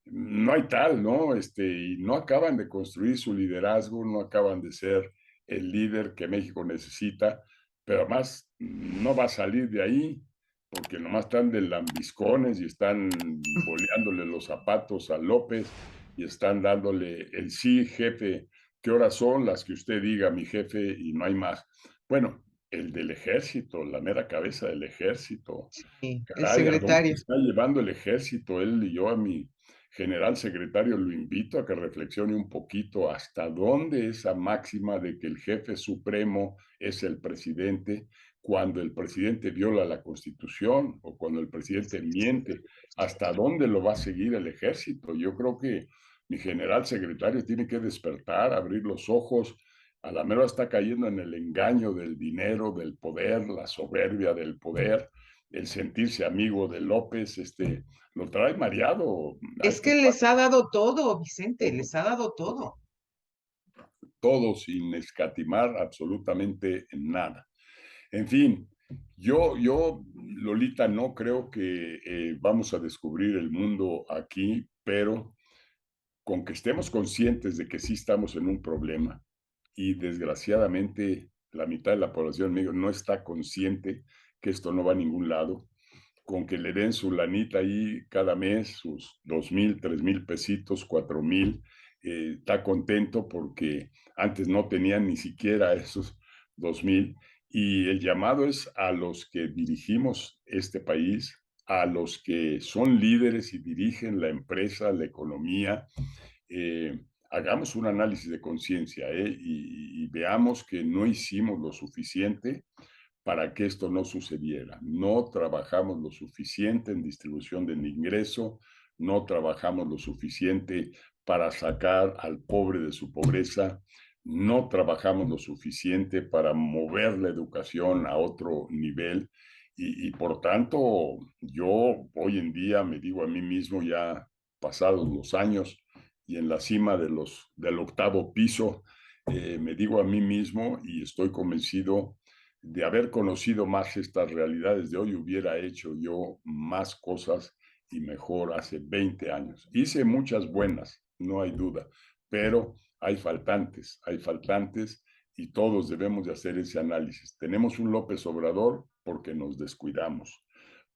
no hay tal, ¿no? Y no acaban de construir su liderazgo, no acaban de ser el líder que México necesita, pero además no va a salir de ahí porque nomás están de lambiscones y están boleándole los zapatos a López y están dándole el sí, jefe, ¿qué horas son las que usted diga, mi jefe? Y no hay más. Bueno, el del ejército, la mera cabeza del ejército. Sí, el Caray, ¿a dónde secretario. está llevando el ejército? Él y yo a mi general secretario lo invito a que reflexione un poquito hasta dónde esa máxima de que el jefe supremo es el presidente, cuando el presidente viola la Constitución o cuando el presidente miente, hasta dónde lo va a seguir el ejército. Yo creo que mi general secretario tiene que despertar, abrir los ojos. A la mera está cayendo en el engaño del dinero, del poder, la soberbia del poder, el sentirse amigo de López, lo trae mareado a Es que este les cuate, ha dado todo, Vicente, todo, les ha dado todo. todo sin escatimar absolutamente nada. En fin, Lolita, no creo que vamos a descubrir el mundo aquí, pero con que estemos conscientes de que sí estamos en un problema y desgraciadamente la mitad de la población medio no está consciente que esto no va a ningún lado, con que le den su lanita ahí cada mes, sus 2,000, 3,000 pesitos, 4,000, está contento porque antes no tenían ni siquiera esos 2,000. Y el llamado es a los que dirigimos este país, a los que son líderes y dirigen la empresa, la economía, hagamos un análisis de conciencia y veamos que no hicimos lo suficiente para que esto no sucediera. No trabajamos lo suficiente en distribución del ingreso, no trabajamos lo suficiente para sacar al pobre de su pobreza, no trabajamos lo suficiente para mover la educación a otro nivel y por tanto yo hoy en día me digo a mí mismo ya pasados los años y en la cima del octavo piso, me digo a mí mismo y estoy convencido de haber conocido más estas realidades de hoy, hubiera hecho yo más cosas y mejor hace 20 años. Hice muchas buenas, no hay duda, pero hay faltantes y todos debemos de hacer ese análisis. Tenemos un López Obrador porque nos descuidamos,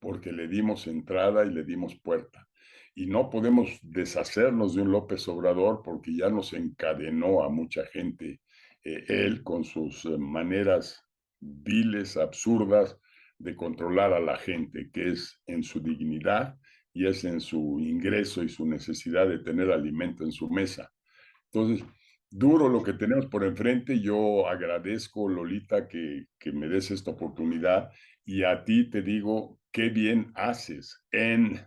porque le dimos entrada y le dimos puerta. Y no podemos deshacernos de un López Obrador porque ya nos encadenó a mucha gente él con sus maneras viles, absurdas de controlar a la gente, que es en su dignidad y es en su ingreso y su necesidad de tener alimento en su mesa. Entonces, duro lo que tenemos por enfrente. Yo agradezco, Lolita, que me des esta oportunidad y a ti te digo, qué bien haces en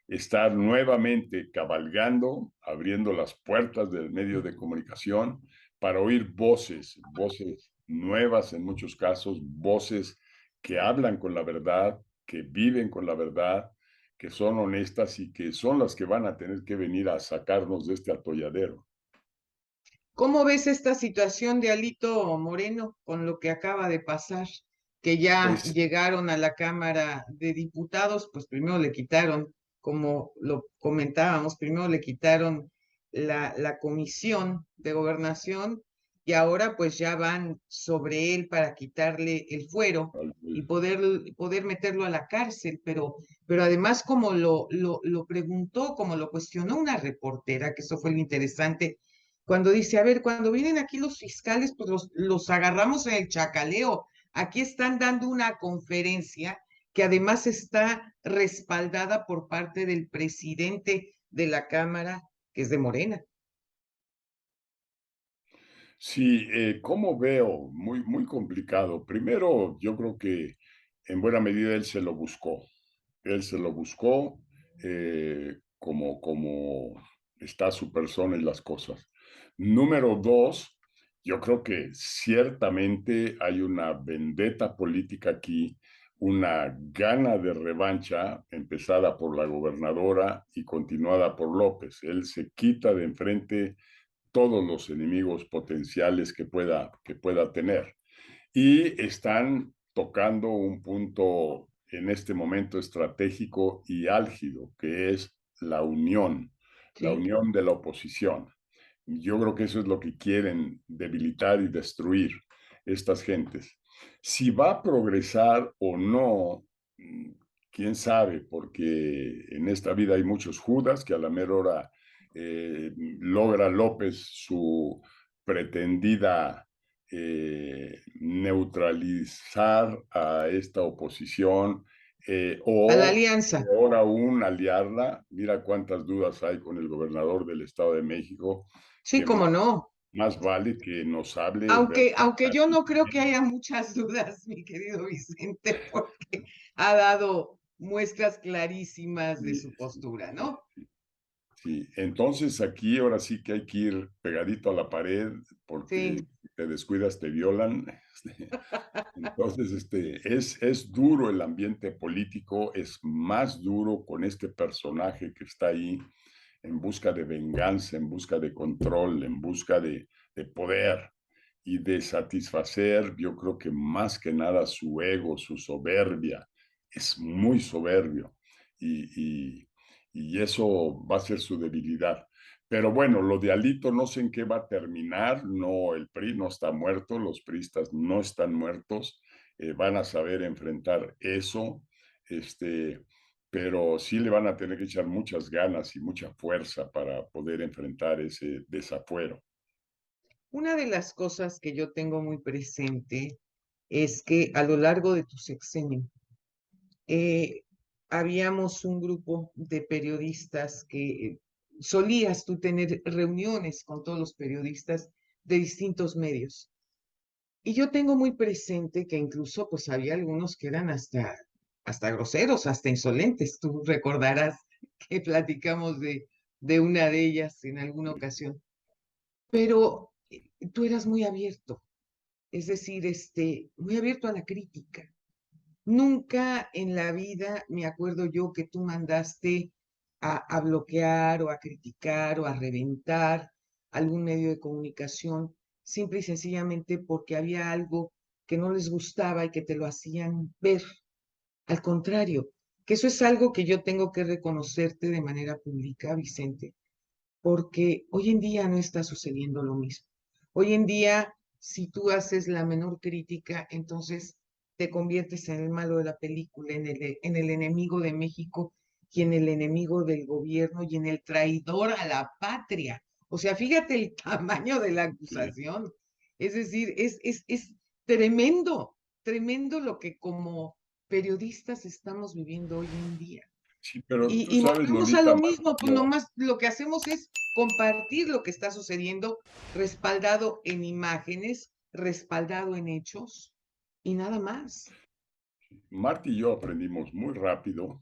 estar nuevamente cabalgando, abriendo las puertas del medio de comunicación para oír voces nuevas en muchos casos, voces que hablan con la verdad, que viven con la verdad, que son honestas y que son las que van a tener que venir a sacarnos de este atolladero. ¿Cómo ves esta situación de Alito Moreno con lo que acaba de pasar? Que ya Pues llegaron a la Cámara de Diputados, pues primero le quitaron, como lo comentábamos, primero le quitaron la Comisión de Gobernación y ahora pues ya van sobre él para quitarle el fuero y poder meterlo a la cárcel, pero además como lo preguntó, como lo cuestionó una reportera, que eso fue lo interesante cuando dice, a ver, cuando vienen aquí los fiscales, pues los agarramos en el chacaleo. Aquí están dando una conferencia que además está respaldada por parte del presidente de la Cámara, que es de Morena. sí, ¿cómo veo? Muy, muy complicado. Primero, yo creo que en buena medida él se lo buscó. Él se lo buscó como está su persona y las cosas. Número dos, yo creo que ciertamente hay una vendetta política aquí, una gana de revancha empezada por la gobernadora y continuada por López. Él se quita de enfrente todos los enemigos potenciales que pueda tener. Y están tocando un punto en este momento estratégico y álgido, que es la ¿Sí? unión de la oposición. Yo creo que eso es lo que quieren debilitar y destruir. estas gentes. Si va a progresar o no, quién sabe, porque en esta vida hay muchos Judas que a la mera hora logra López su pretendida neutralizar a esta oposición A la o alianza. peor aún aliarla. Mira cuántas dudas hay con el gobernador del Estado de México, Sí, que cómo no. más vale que nos hable Aunque yo no creo que verdaderamente. haya muchas dudas, mi querido Vicente, porque ha dado muestras clarísimas de Sí, su sí, postura, sí, ¿no? sí. Sí, entonces aquí ahora sí que hay que ir pegadito a la pared porque Sí, si te descuidas, te violan. Entonces, es duro el ambiente político, es más duro con este personaje que está ahí en busca de venganza, en busca de control, en busca de poder y de satisfacer, yo creo que más que nada su ego, su soberbia. Es muy soberbio y, y eso va a ser su debilidad. Pero bueno, lo de Alito no sé en qué va a terminar. No, el PRI no está muerto, los priistas no están muertos, van a saber enfrentar eso, este, pero sí le van a tener que echar muchas ganas y mucha fuerza para poder enfrentar ese desafuero. una de las cosas que yo tengo muy presente es que a lo largo de tu sexenio eh, habíamos un grupo de periodistas que solías tú tener reuniones con todos los periodistas de distintos medios. Y yo tengo muy presente que incluso pues había algunos que eran hasta groseros, hasta insolentes. Tú recordarás que platicamos de una de ellas en alguna ocasión. Pero tú eras muy abierto, es decir, muy abierto a la crítica. Nunca en la vida me acuerdo yo que tú mandaste a bloquear o a criticar o a reventar algún medio de comunicación, simple y sencillamente porque había algo que no les gustaba y que te lo hacían ver. Al contrario, que eso es algo que yo tengo que reconocerte de manera pública, Vicente, porque hoy en día no está sucediendo lo mismo. Hoy en día, si tú haces la menor crítica, entonces te conviertes en el malo de la película, en el enemigo de México y en el enemigo del gobierno y en el traidor a la patria. O sea, fíjate el tamaño de la Sí, acusación. Es decir, es tremendo, tremendo lo que como periodistas estamos viviendo hoy en día. sí, pero tú Y sabes, volvemos a lo Lolita, mismo, pues yo, nomás lo que hacemos es compartir lo que está sucediendo, respaldado en imágenes, respaldado en hechos y nada más. Marty y yo aprendimos muy rápido,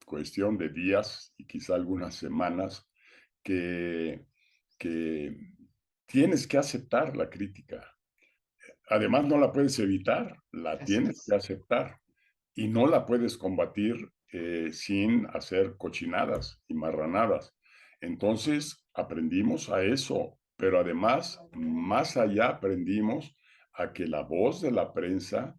cuestión de días y quizá algunas semanas, que, que tienes que aceptar la crítica. Además, no la puedes evitar, la Así tienes que es. aceptar y no la puedes combatir sin hacer cochinadas y marranadas. Entonces, aprendimos a eso, pero además, más allá, aprendimos a que la voz de la prensa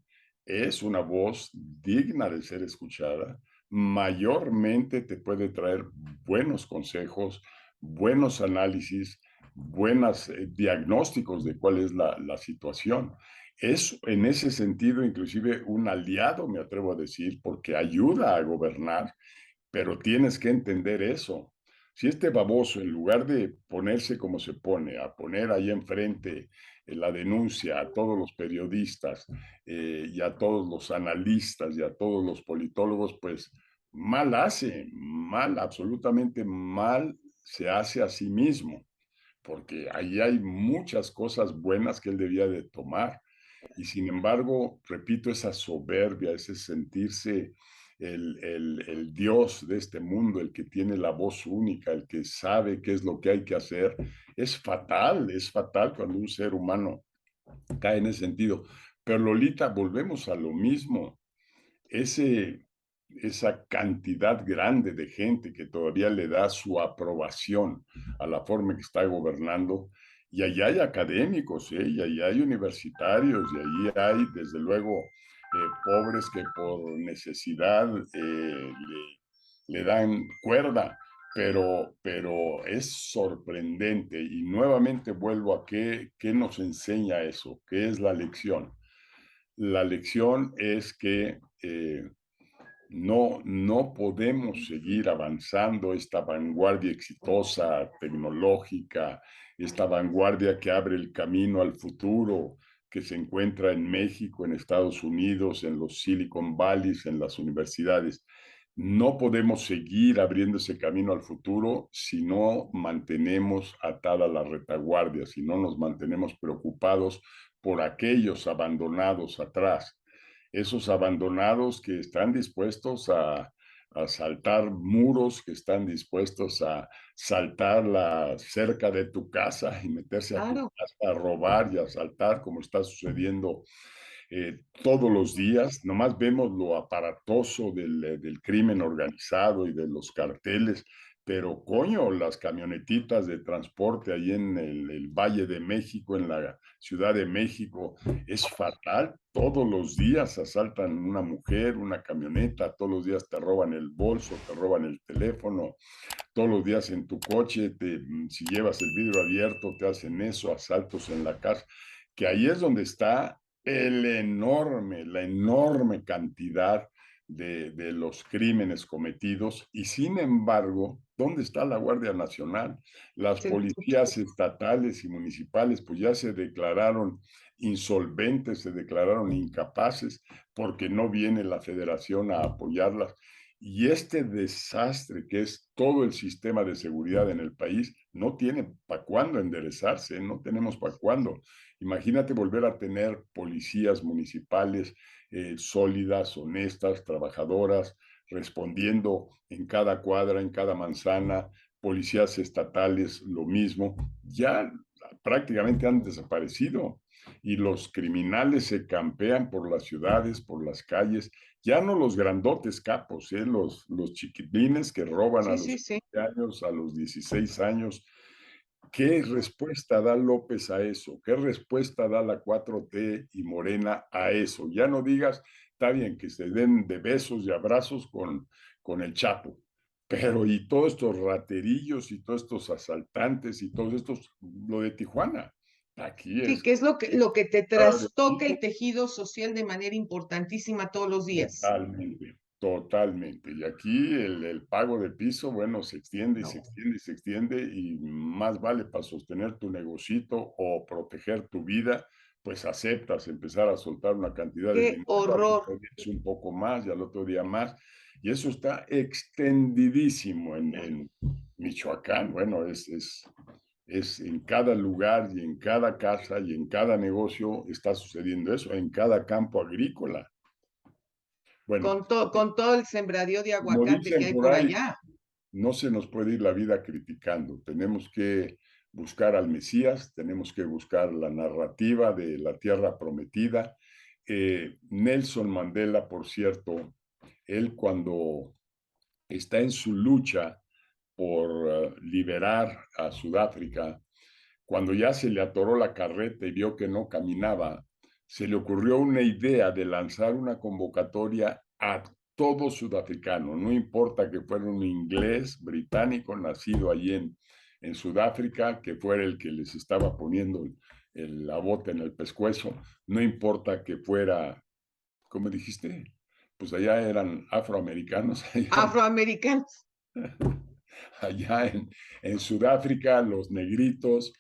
es una voz digna de ser escuchada, mayormente te puede traer buenos consejos, buenos análisis, buenos diagnósticos de cuál es la situación. Es en ese sentido inclusive un aliado, me atrevo a decir, porque ayuda a gobernar, pero tienes que entender eso. Si este baboso, en lugar de ponerse como se pone, a poner ahí enfrente la denuncia a todos los periodistas y a todos los analistas y a todos los politólogos, pues mal hace, mal, absolutamente mal se hace a sí mismo, porque ahí hay muchas cosas buenas que él debía de tomar. Y sin embargo, repito, esa soberbia, ese sentirse el Dios de este mundo, el que tiene la voz única, el que sabe qué es lo que hay que hacer, es fatal cuando un ser humano cae en ese sentido. Pero Lolita, volvemos a lo mismo, ese, esa cantidad grande de gente que todavía le da su aprobación a la forma en que está gobernando, y allí hay académicos, ¿eh? Y allí hay universitarios, y allí hay, desde luego, pobres que por necesidad le dan cuerda, pero es sorprendente y nuevamente vuelvo a qué nos enseña eso, qué es la lección. La lección es que no podemos seguir avanzando esta vanguardia exitosa, tecnológica, esta vanguardia que abre el camino al futuro, que se encuentra en México, en Estados Unidos, en los Silicon Valleys, en las universidades. No podemos seguir abriendo ese camino al futuro si no mantenemos atada la retaguardia, si no nos mantenemos preocupados por aquellos abandonados atrás, esos abandonados que están dispuestos a saltar muros, que están dispuestos a saltar la cerca de tu casa y meterse a tu Claro, casa a robar y a asaltar, como está sucediendo todos los días. Nomás vemos lo aparatoso del crimen organizado y de los carteles, pero coño, las camionetitas de transporte ahí en el Valle de México, en la Ciudad de México, es fatal. Todos los días asaltan una mujer, una camioneta, todos los días te roban el bolso, te roban el teléfono, todos los días en tu coche, si llevas el vidrio abierto, te hacen eso, asaltos en la casa, que ahí es donde está la enorme cantidad de los crímenes cometidos y sin embargo, ¿dónde está la Guardia Nacional? Las se- policías estatales y municipales pues ya se declararon insolventes, se declararon incapaces porque no viene la federación a apoyarlas. Y este desastre que es todo el sistema de seguridad en el país no tiene para cuándo enderezarse, no tenemos para cuándo. Imagínate volver a tener policías municipales sólidas, honestas, trabajadoras, respondiendo en cada cuadra, en cada manzana, policías estatales, lo mismo. Ya prácticamente han desaparecido y los criminales se campean por las ciudades, por las calles, ya no los grandotes capos, los chiquitines que roban a sí, los sí, sí. 15 años, a los 16 años. ¿Qué respuesta da López a eso? ¿Qué respuesta da la 4T y Morena a eso? Ya no digas, está bien que se den de besos y abrazos con el Chapo, pero y todos estos raterillos y todos estos asaltantes y todos estos, lo de Tijuana, aquí Sí, es que es lo que te trastoca el tejido social de manera importantísima todos los días. totalmente, totalmente. Y aquí el pago de piso, bueno, se extiende y se No, extiende y se extiende y más vale para sostener tu negocito o proteger tu vida, pues aceptas empezar a soltar una cantidad de qué dinero, al horror. otro día es un poco más y al otro día más. Y eso está extendidísimo en Michoacán. Bueno, es en cada lugar y en cada casa y en cada negocio está sucediendo eso, en cada campo agrícola. Bueno, Con todo el sembradío de como aguacate que dicen hay por por ahí, allá. no se nos puede ir la vida criticando. Tenemos que buscar al Mesías, tenemos que buscar la narrativa de la tierra prometida. Nelson Mandela, por cierto, él cuando está en su lucha por liberar a Sudáfrica, cuando ya se le atoró la carreta y vio que no caminaba, se le ocurrió una idea de lanzar una convocatoria a todo sudafricano, no importa que fuera un inglés británico nacido allí en Sudáfrica, que fuera el que les estaba poniendo la bota en el pescuezo, no importa que fuera, ¿cómo dijiste? Pues allá eran afroamericanos, Afroamericanos. allá en Sudáfrica, los negritos,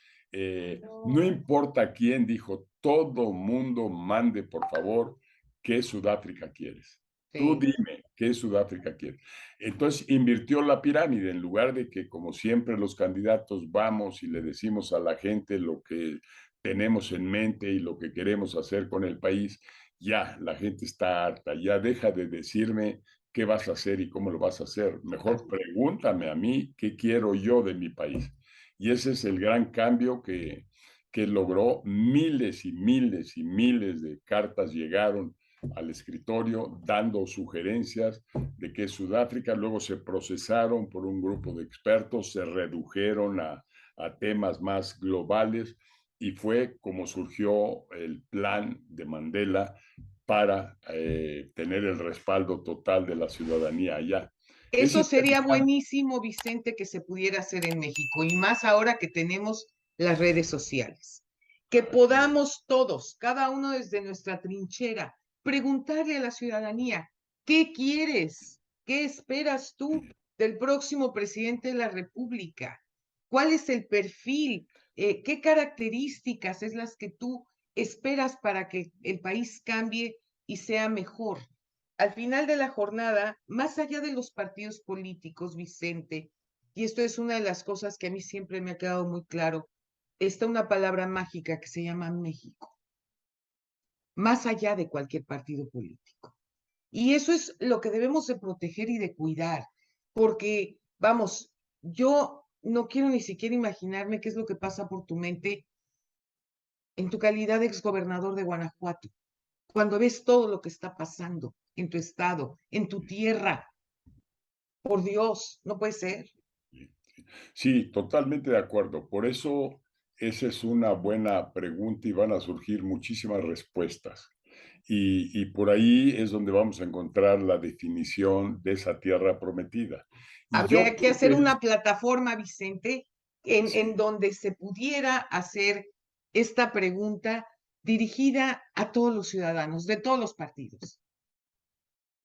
no importa quién, dijo, todo mundo mande, por favor, qué Sudáfrica quieres. Tú Sí, dime qué Sudáfrica quieres. Entonces invirtió la pirámide en lugar de que, como siempre, los candidatos vamos y le decimos a la gente lo que tenemos en mente y lo que queremos hacer con el país. Ya, la gente está harta, ya deja de decirme qué vas a hacer y cómo lo vas a hacer. Mejor pregúntame a mí qué quiero yo de mi país. Y ese es el gran cambio que logró. Miles y miles y miles de cartas llegaron al escritorio dando sugerencias de que Sudáfrica luego se procesaron por un grupo de expertos, se redujeron a temas más globales y fue como surgió el plan de Mandela para tener el respaldo total de la ciudadanía allá. Es Eso sería interesante. buenísimo, Vicente, que se pudiera hacer en México, y más ahora que tenemos las redes sociales. Que Así es. podamos todos, cada uno desde nuestra trinchera, preguntarle a la ciudadanía, ¿qué quieres? ¿Qué esperas tú del próximo presidente de la República? ¿Cuál es el perfil? ¿Qué características es las que tú esperas para que el país cambie y sea mejor? Al final de la jornada, más allá de los partidos políticos, Vicente, y esto es una de las cosas que a mí siempre me ha quedado muy claro, está una palabra mágica que se llama México, más allá de cualquier partido político. Y eso es lo que debemos de proteger y de cuidar, porque, vamos, yo no quiero ni siquiera imaginarme qué es lo que pasa por tu mente en tu calidad de exgobernador de Guanajuato, cuando ves todo lo que está pasando en tu estado, en tu tierra. Por Dios, no puede ser. Sí, totalmente de acuerdo. Por eso esa es una buena pregunta y van a surgir muchísimas respuestas. Y por ahí es donde vamos a encontrar la definición de esa tierra prometida. Y yo Habría que creo hacer que una plataforma, Vicente, en sí, donde se pudiera hacer esta pregunta dirigida a todos los ciudadanos de todos los partidos.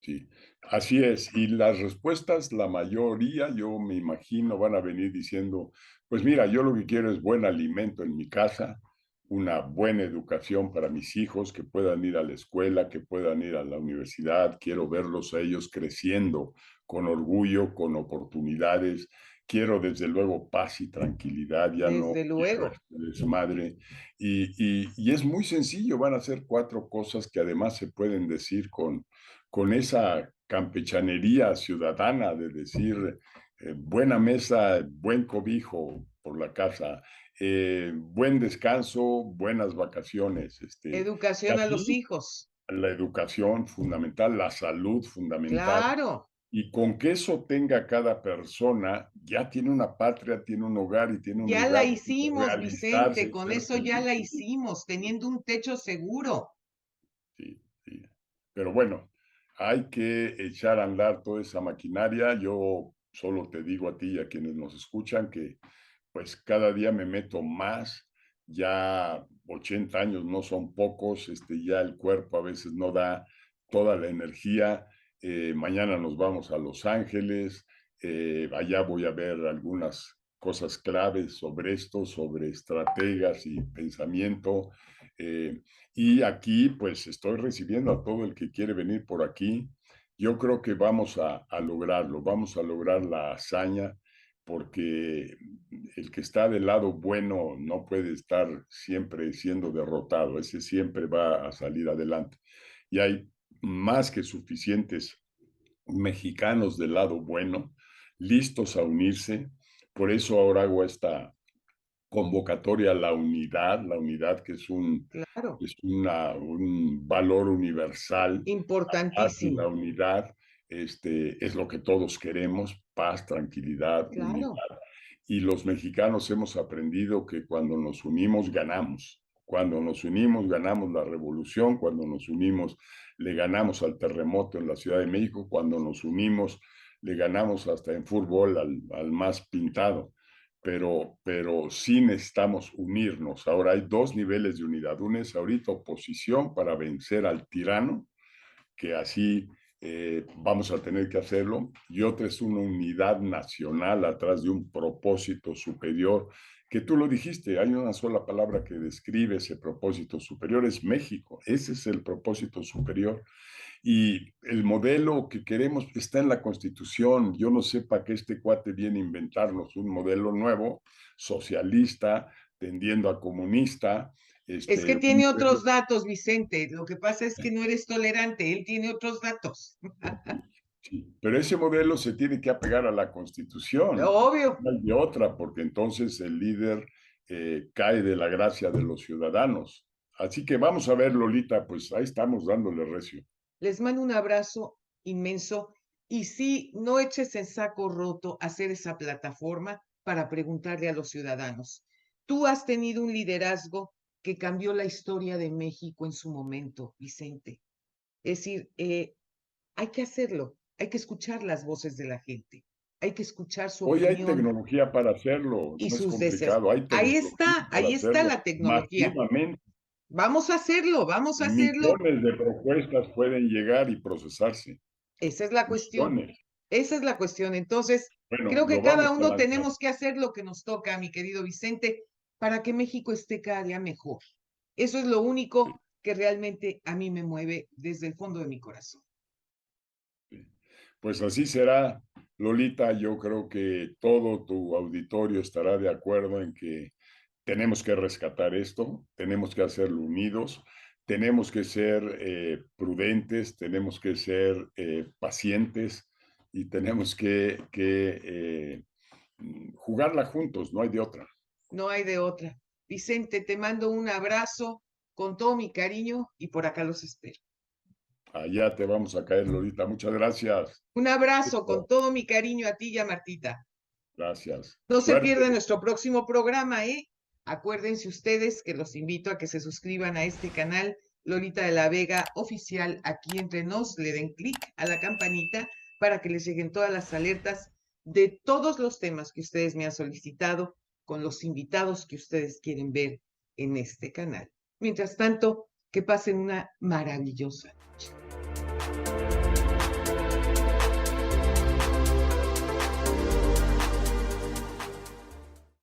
sí, así es. Y las respuestas, la mayoría, yo me imagino, van a venir diciendo, pues mira, yo lo que quiero es buen alimento en mi casa, una buena educación para mis hijos, que puedan ir a la escuela, que puedan ir a la universidad, quiero verlos a ellos creciendo con orgullo, con oportunidades. Quiero desde luego paz y tranquilidad, ya no Desde quiero luego. este desmadre. Y es muy sencillo, van a ser cuatro cosas que además se pueden decir con esa campechanería ciudadana de decir buena mesa, buen cobijo por la casa, buen descanso, buenas vacaciones, y Educación a los así hijos. la educación fundamental, la salud fundamental, Claro, y con que eso tenga cada persona, ya tiene una patria, tiene un hogar y tiene un ya la lugar donde hicimos, realizarse Vicente, y con ser eso ya la feliz. hicimos, teniendo un techo seguro. Sí, sí. Pero bueno, hay que echar a andar toda esa maquinaria. Yo solo te digo a ti y a quienes nos escuchan que pues cada día me meto más. Ya 80 años no son pocos, ya el cuerpo a veces no da toda la energía. Mañana nos vamos a Los Ángeles. Allá voy a ver algunas cosas claves sobre esto, sobre estrategas y pensamiento. Eh, y aquí, pues, estoy recibiendo a todo el que quiere venir por aquí. Yo creo que vamos a lograrlo, vamos a lograr la hazaña, porque el que está del lado bueno no puede estar siempre siendo derrotado, ese siempre va a salir adelante. Y hay más que suficientes mexicanos del lado bueno, listos a unirse. Por eso ahora hago esta convocatoria a la unidad que Claro, es un valor universal, paz y la importantísimo. unidad, es lo que todos queremos, paz, tranquilidad, Claro, unidad. Y los mexicanos hemos aprendido que cuando nos unimos, ganamos. Cuando nos unimos, ganamos la revolución. Cuando nos unimos, le ganamos al terremoto en la Ciudad de México. Cuando nos unimos, le ganamos hasta en fútbol al más pintado, pero sí necesitamos unirnos. Ahora hay dos niveles de unidad. Uno es ahorita oposición para vencer al tirano, que así vamos a tener que hacerlo, y otra es una unidad nacional atrás de un propósito superior, que tú lo dijiste, hay una sola palabra que describe ese propósito superior, es México, ese es el propósito superior. Y el modelo que queremos está en la Constitución. Yo no sé para qué este cuate viene a inventarnos un modelo nuevo, socialista, tendiendo a comunista, es que un tiene otros modelo. datos, Vicente. Lo que pasa es que no eres tolerante, él tiene otros datos. Sí, pero ese modelo se tiene que apegar a la Constitución, Obvio. no hay de otra, porque entonces el líder cae de la gracia de los ciudadanos. Así que vamos a ver, Lolita, pues ahí estamos dándole recio. Les mando un abrazo inmenso y sí, no eches en saco roto hacer esa plataforma para preguntarle a los ciudadanos. Tú has tenido un liderazgo que cambió la historia de México en su momento, Vicente. Es decir, hay que hacerlo. hay que escuchar las voces de la gente, hay que escuchar su Hoy hay opinión tecnología para hacerlo, y no es sus deseos. complicado, hay tecnología para Ahí está hacerlo la tecnología. masivamente. Vamos a hacerlo. Millones de propuestas pueden llegar y procesarse, Esa es la cuestión. millones. Esa es la cuestión. Entonces, Bueno, creo que lo cada vamos a uno lanzar. tenemos que hacer lo que nos toca, mi querido Vicente, para que México esté cada día mejor. Eso es lo Sí, único que realmente a mí me mueve desde el fondo de mi corazón. sí. Pues así será, Lolita. Yo creo que todo tu auditorio estará de acuerdo en que tenemos que rescatar esto, tenemos que hacerlo unidos, tenemos que ser prudentes, tenemos que ser pacientes y tenemos que jugarla juntos, no hay de otra. No hay de otra. Vicente, te mando un abrazo con todo mi cariño y por acá los espero. Allá te vamos a caer, Lolita. Muchas gracias. Un abrazo con todo mi cariño a ti y a Martita. Gracias. No se Suerte. pierdan nuestro próximo programa, ¿eh? Acuérdense ustedes que los invito a que se suscriban a este canal Lolita de la Vega oficial aquí entre nos, le den clic a la campanita para que les lleguen todas las alertas de todos los temas que ustedes me han solicitado con los invitados que ustedes quieren ver en este canal. Mientras tanto, que pasen una maravillosa